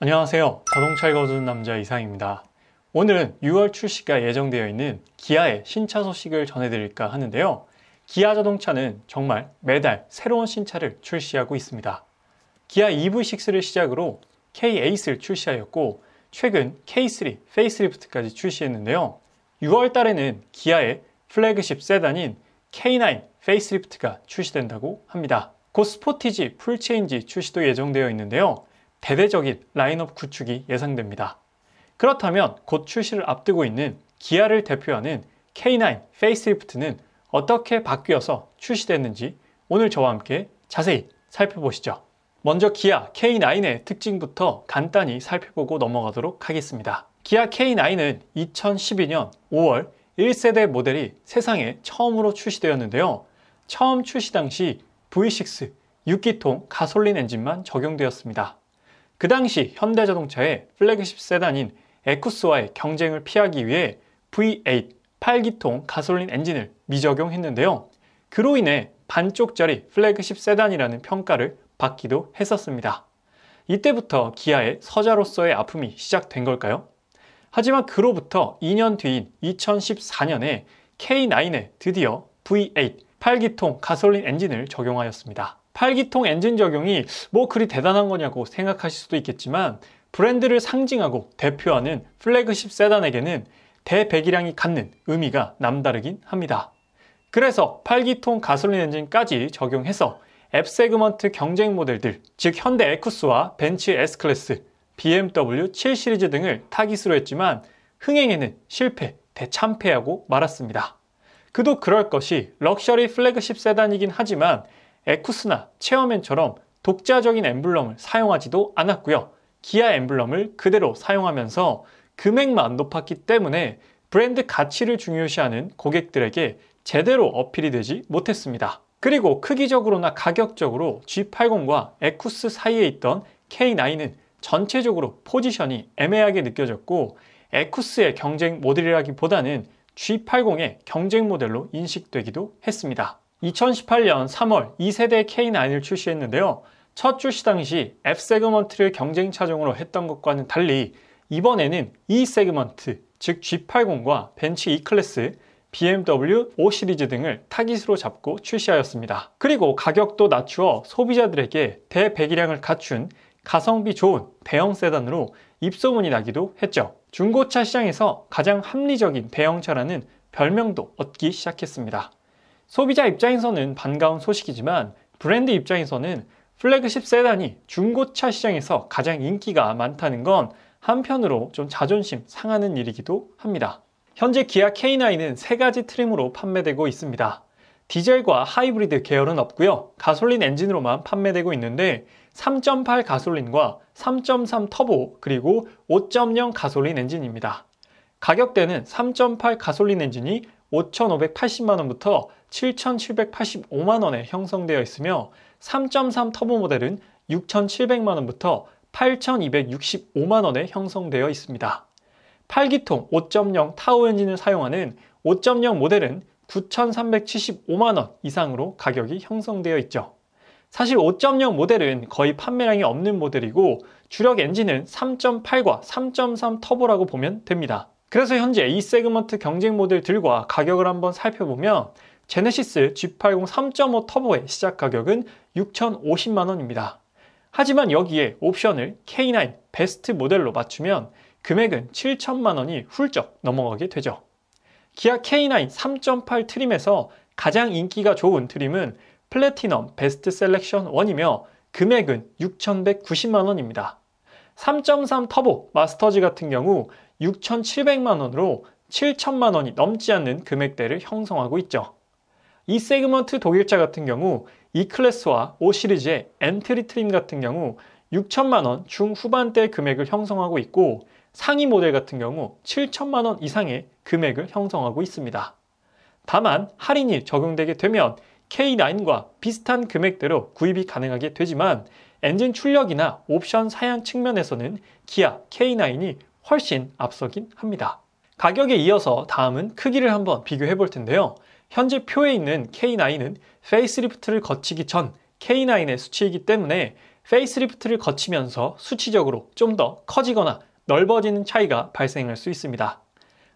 안녕하세요. 자동차를 거두는 남자 이상입니다. 오늘은 6월 출시가 예정되어 있는 기아의 신차 소식을 전해드릴까 하는데요. 기아 자동차는 정말 매달 새로운 신차를 출시하고 있습니다. 기아 EV6를 시작으로 K8을 출시하였고 최근 K3 페이스리프트까지 출시했는데요. 6월 달에는 기아의 플래그십 세단인 K9 페이스리프트가 출시된다고 합니다. 곧 스포티지 풀체인지 출시도 예정되어 있는데요. 대대적인 라인업 구축이 예상됩니다. 그렇다면 곧 출시를 앞두고 있는 기아를 대표하는 K9 페이스리프트는 어떻게 바뀌어서 출시됐는지 오늘 저와 함께 자세히 살펴보시죠. 먼저 기아 K9의 특징부터 간단히 살펴보고 넘어가도록 하겠습니다. 기아 K9은 2012년 5월 1세대 모델이 세상에 처음으로 출시되었는데요. 처음 출시 당시 V6 6기통 가솔린 엔진만 적용되었습니다. 그 당시 현대자동차의 플래그십 세단인 에쿠스와의 경쟁을 피하기 위해 V8 8기통 가솔린 엔진을 미적용했는데요. 그로 인해 반쪽짜리 플래그십 세단이라는 평가를 받기도 했었습니다. 이때부터 기아의 서자로서의 아픔이 시작된 걸까요? 하지만 그로부터 2년 뒤인 2014년에 K9에 드디어 V8 8기통 가솔린 엔진을 적용하였습니다. 8기통 엔진 적용이 그리 대단한 거냐고 생각하실 수도 있겠지만 브랜드를 상징하고 대표하는 플래그십 세단에게는 대배기량이 갖는 의미가 남다르긴 합니다. 그래서 8기통 가솔린 엔진까지 적용해서 F세그먼트 경쟁 모델들, 즉 현대 에쿠스와 벤츠 S클래스, BMW 7 시리즈 등을 타깃으로 했지만 흥행에는 실패, 대참패하고 말았습니다. 그도 그럴 것이 럭셔리 플래그십 세단이긴 하지만 에쿠스나 체어맨처럼 독자적인 엠블럼을 사용하지도 않았고요. 기아 엠블럼을 그대로 사용하면서 금액만 높았기 때문에 브랜드 가치를 중요시하는 고객들에게 제대로 어필이 되지 못했습니다. 그리고 크기적으로나 가격적으로 G80과 에쿠스 사이에 있던 K9은 전체적으로 포지션이 애매하게 느껴졌고 에쿠스의 경쟁 모델이라기보다는 G80의 경쟁 모델로 인식되기도 했습니다. 2018년 3월 2세대 K9을 출시했는데요. 첫 출시 당시 F세그먼트를 경쟁 차종으로 했던 것과는 달리 이번에는 E세그먼트, 즉 G80과 벤츠 E클래스, BMW 5 시리즈 등을 타깃으로 잡고 출시하였습니다. 그리고 가격도 낮추어 소비자들에게 대배기량을 갖춘 가성비 좋은 대형 세단으로 입소문이 나기도 했죠. 중고차 시장에서 가장 합리적인 대형차라는 별명도 얻기 시작했습니다. 소비자 입장에서는 반가운 소식이지만 브랜드 입장에서는 플래그십 세단이 중고차 시장에서 가장 인기가 많다는 건 한편으로 좀 자존심 상하는 일이기도 합니다. 현재 기아 K9은 3가지 트림으로 판매되고 있습니다. 디젤과 하이브리드 계열은 없고요. 가솔린 엔진으로만 판매되고 있는데 3.8 가솔린과 3.3 터보 그리고 5.0 가솔린 엔진입니다. 가격대는 3.8 가솔린 엔진이 5,580만원부터 7,785만원에 형성되어 있으며 3.3 터보 모델은 6,700만원부터 8,265만원에 형성되어 있습니다. 8기통 5.0 타오 엔진을 사용하는 5.0 모델은 9,375만원 이상으로 가격이 형성되어 있죠. 사실 5.0 모델은 거의 판매량이 없는 모델이고 주력 엔진은 3.8과 3.3 터보라고 보면 됩니다. 그래서 현재 E세그먼트 경쟁 모델들과 가격을 한번 살펴보면 제네시스 G80 3.5 터보의 시작 가격은 6,050만원입니다. 하지만 여기에 옵션을 K9 베스트 모델로 맞추면 금액은 7천만원이 훌쩍 넘어가게 되죠. 기아 K9 3.8 트림에서 가장 인기가 좋은 트림은 플래티넘 베스트 셀렉션 1이며 금액은 6,190만원입니다. 3.3 터보 마스터즈 같은 경우 6,700만원으로 7천만원이 넘지 않는 금액대를 형성하고 있죠. 이 세그먼트 독일차 같은 경우 E클래스와 5 시리즈의 엔트리 트림 같은 경우 6천만원 중후반대 금액을 형성하고 있고 상위 모델 같은 경우 7천만원 이상의 금액을 형성하고 있습니다. 다만 할인이 적용되게 되면 K9과 비슷한 금액대로 구입이 가능하게 되지만 엔진 출력이나 옵션 사양 측면에서는 기아 K9이 훨씬 앞서긴 합니다. 가격에 이어서 다음은 크기를 한번 비교해 볼 텐데요. 현재 표에 있는 K9은 페이스리프트를 거치기 전 K9의 수치이기 때문에 페이스리프트를 거치면서 수치적으로 좀 더 커지거나 넓어지는 차이가 발생할 수 있습니다.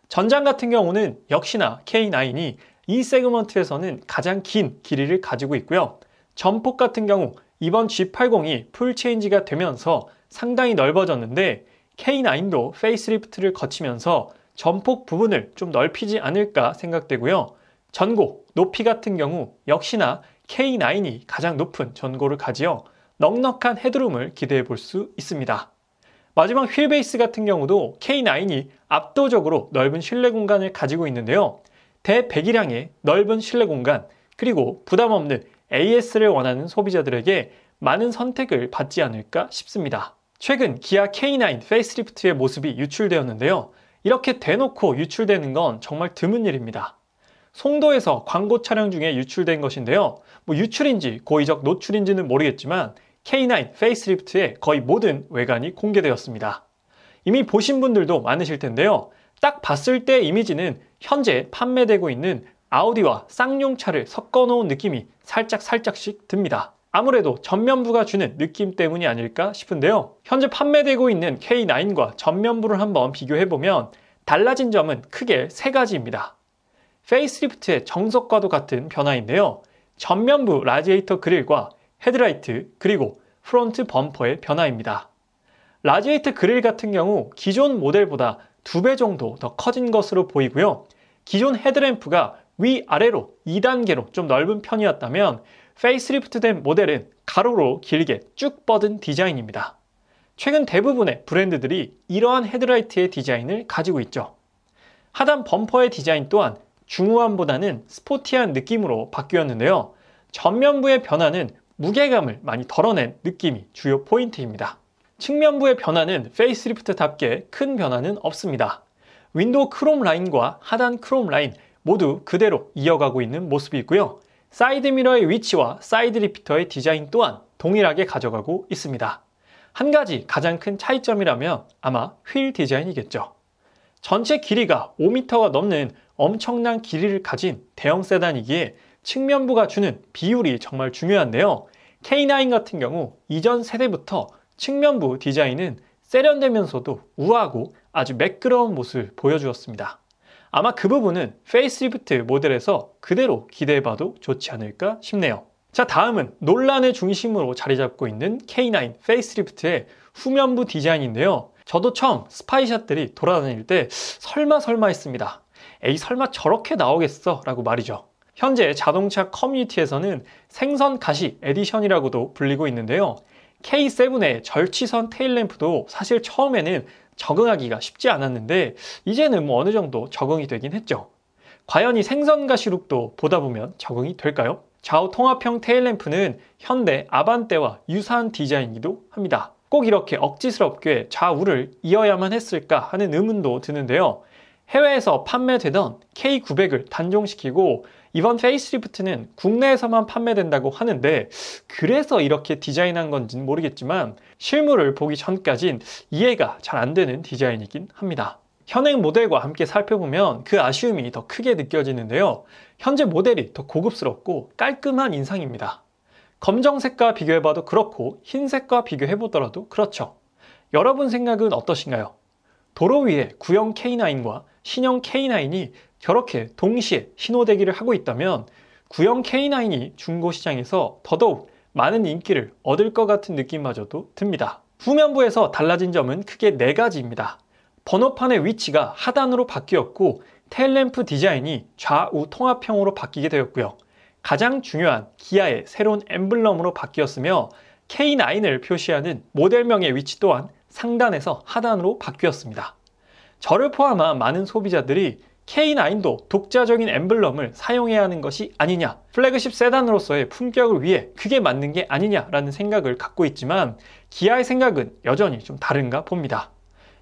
전장 같은 경우는 역시나 K9이 이 세그먼트에서는 가장 긴 길이를 가지고 있고요. 전폭 같은 경우 이번 G80이 풀체인지가 되면서 상당히 넓어졌는데 K9도 페이스리프트를 거치면서 전폭 부분을 좀 넓히지 않을까 생각되고요. 전고, 높이 같은 경우 역시나 K9이 가장 높은 전고를 가지어 넉넉한 헤드룸을 기대해 볼 수 있습니다. 마지막 휠베이스 같은 경우도 K9이 압도적으로 넓은 실내 공간을 가지고 있는데요. 대배기량의 넓은 실내 공간, 그리고 부담 없는 AS를 원하는 소비자들에게 많은 선택을 받지 않을까 싶습니다. 최근 기아 K9 페이스리프트의 모습이 유출되었는데요. 이렇게 대놓고 유출되는 건 정말 드문 일입니다. 송도에서 광고 촬영 중에 유출된 것인데요. 유출인지 고의적 노출인지는 모르겠지만 K9 페이스리프트의 거의 모든 외관이 공개되었습니다. 이미 보신 분들도 많으실 텐데요. 딱 봤을 때 이미지는 현재 판매되고 있는 아우디와 쌍용차를 섞어놓은 느낌이 살짝씩 듭니다. 아무래도 전면부가 주는 느낌 때문이 아닐까 싶은데요. 현재 판매되고 있는 K9과 전면부를 한번 비교해보면 달라진 점은 크게 세 가지입니다. 페이스리프트의 정석과도 같은 변화인데요. 전면부 라디에이터 그릴과 헤드라이트 그리고 프론트 범퍼의 변화입니다. 라디에이터 그릴 같은 경우 기존 모델보다 2배 정도 더 커진 것으로 보이고요. 기존 헤드램프가 위아래로 2단계로 좀 넓은 편이었다면 페이스리프트된 모델은 가로로 길게 쭉 뻗은 디자인입니다. 최근 대부분의 브랜드들이 이러한 헤드라이트의 디자인을 가지고 있죠. 하단 범퍼의 디자인 또한 중후함보다는 스포티한 느낌으로 바뀌었는데요. 전면부의 변화는 무게감을 많이 덜어낸 느낌이 주요 포인트입니다. 측면부의 변화는 페이스리프트답게 큰 변화는 없습니다. 윈도우 크롬 라인과 하단 크롬 라인 모두 그대로 이어가고 있는 모습이고요. 사이드 미러의 위치와 사이드 리피터의 디자인 또한 동일하게 가져가고 있습니다. 한 가지 가장 큰 차이점이라면 아마 휠 디자인이겠죠. 전체 길이가 5m가 넘는 엄청난 길이를 가진 대형 세단이기에 측면부가 주는 비율이 정말 중요한데요. K9 같은 경우 이전 세대부터 측면부 디자인은 세련되면서도 우아하고 아주 매끄러운 모습을 보여주었습니다. 아마 그 부분은 페이스리프트 모델에서 그대로 기대해봐도 좋지 않을까 싶네요. 자, 다음은 논란의 중심으로 자리 잡고 있는 K9 페이스리프트의 후면부 디자인인데요. 저도 처음 스파이샷들이 돌아다닐 때 설마 했습니다. 에이, 설마 저렇게 나오겠어? 라고 말이죠. 현재 자동차 커뮤니티에서는 생선 가시 에디션이라고도 불리고 있는데요. K7의 절취선 테일램프도 사실 처음에는 적응하기가 쉽지 않았는데 이제는 어느 정도 적응이 되긴 했죠. 과연 이 생선 가시 룩도 보다 보면 적응이 될까요? 좌우 통합형 테일램프는 현대 아반떼와 유사한 디자인이기도 합니다. 꼭 이렇게 억지스럽게 좌우를 이어야만 했을까 하는 의문도 드는데요. 해외에서 판매되던 K900을 단종시키고 이번 페이스리프트는 국내에서만 판매된다고 하는데 그래서 이렇게 디자인한 건지는 모르겠지만 실물을 보기 전까진 이해가 잘 안 되는 디자인이긴 합니다. 현행 모델과 함께 살펴보면 그 아쉬움이 더 크게 느껴지는데요. 현재 모델이 더 고급스럽고 깔끔한 인상입니다. 검정색과 비교해봐도 그렇고 흰색과 비교해보더라도 그렇죠. 여러분 생각은 어떠신가요? 도로 위에 구형 K9과 신형 K9이 저렇게 동시에 신호대기를 하고 있다면 구형 K9이 중고시장에서 더더욱 많은 인기를 얻을 것 같은 느낌마저도 듭니다. 후면부에서 달라진 점은 크게 4가지입니다. 번호판의 위치가 하단으로 바뀌었고 테일램프 디자인이 좌우 통합형으로 바뀌게 되었고요. 가장 중요한 기아의 새로운 엠블럼으로 바뀌었으며 K9을 표시하는 모델명의 위치 또한 상단에서 하단으로 바뀌었습니다. 저를 포함한 많은 소비자들이 K9도 독자적인 엠블럼을 사용해야 하는 것이 아니냐, 플래그십 세단으로서의 품격을 위해 그게 맞는 게 아니냐라는 생각을 갖고 있지만 기아의 생각은 여전히 좀 다른가 봅니다.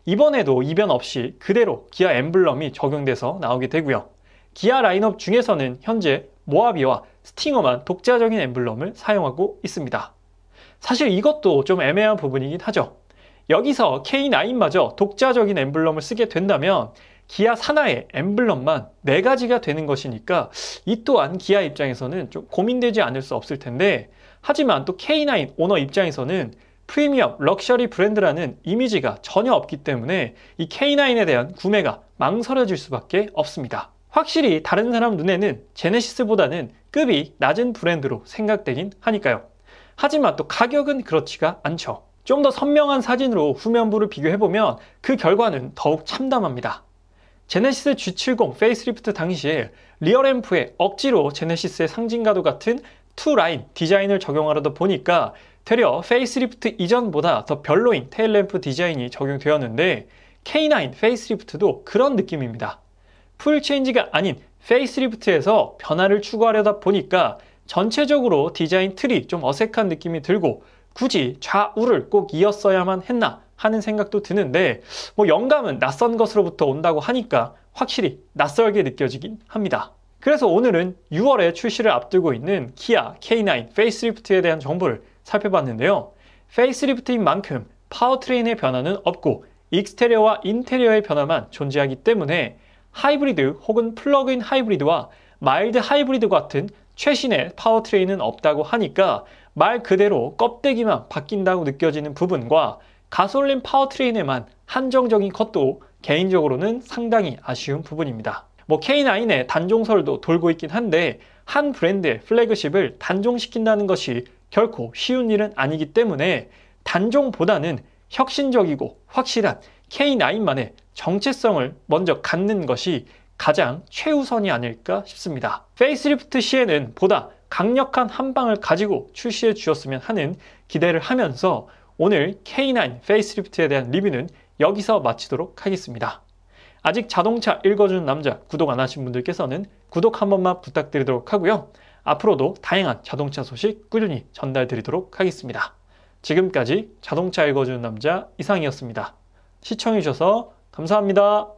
이번에도 이변 없이 그대로 기아 엠블럼이 적용돼서 나오게 되고요. 기아 라인업 중에서는 현재 모하비와 스팅어만 독자적인 엠블럼을 사용하고 있습니다. 사실 이것도 좀 애매한 부분이긴 하죠. 여기서 K9마저 독자적인 엠블럼을 쓰게 된다면 기아 산하의 엠블럼만 4가지가 되는 것이니까 이 또한 기아 입장에서는 좀 고민되지 않을 수 없을 텐데, 하지만 또 K9 오너 입장에서는 프리미엄 럭셔리 브랜드라는 이미지가 전혀 없기 때문에 이 K9에 대한 구매가 망설여질 수밖에 없습니다. 확실히 다른 사람 눈에는 제네시스보다는 급이 낮은 브랜드로 생각되긴 하니까요. 하지만 또 가격은 그렇지가 않죠. 좀 더 선명한 사진으로 후면부를 비교해보면 그 결과는 더욱 참담합니다. 제네시스 G70 페이스리프트 당시에 리어램프에 억지로 제네시스의 상징과도 같은 투라인 디자인을 적용하려다 보니까 되려 페이스리프트 이전보다 더 별로인 테일램프 디자인이 적용되었는데, K9 페이스리프트도 그런 느낌입니다. 풀체인지가 아닌 페이스리프트에서 변화를 추구하려다 보니까 전체적으로 디자인 틀이 좀 어색한 느낌이 들고, 굳이 좌우를 꼭 이었어야만 했나 하는 생각도 드는데, 영감은 낯선 것으로부터 온다고 하니까 확실히 낯설게 느껴지긴 합니다. 그래서 오늘은 6월에 출시를 앞두고 있는 기아 K9 페이스리프트에 대한 정보를 살펴봤는데요. 페이스리프트인 만큼 파워트레인의 변화는 없고 익스테리어와 인테리어의 변화만 존재하기 때문에 하이브리드 혹은 플러그인 하이브리드와 마일드 하이브리드 같은 최신의 파워트레인은 없다고 하니까 말 그대로 껍데기만 바뀐다고 느껴지는 부분과 가솔린 파워트레인에만 한정적인 것도 개인적으로는 상당히 아쉬운 부분입니다. K9의 단종설도 돌고 있긴 한데, 한 브랜드의 플래그십을 단종시킨다는 것이 결코 쉬운 일은 아니기 때문에 단종보다는 혁신적이고 확실한 K9만의 정체성을 먼저 갖는 것이 가장 최우선이 아닐까 싶습니다. 페이스리프트 시에는 보다 강력한 한방을 가지고 출시해 주셨으면 하는 기대를 하면서 오늘 K9 페이스리프트에 대한 리뷰는 여기서 마치도록 하겠습니다. 아직 자동차 읽어주는 남자 구독 안 하신 분들께서는 구독 한 번만 부탁드리도록 하고요. 앞으로도 다양한 자동차 소식 꾸준히 전달드리도록 하겠습니다. 지금까지 자동차 읽어주는 남자 이상이었습니다. 시청해주셔서 감사합니다.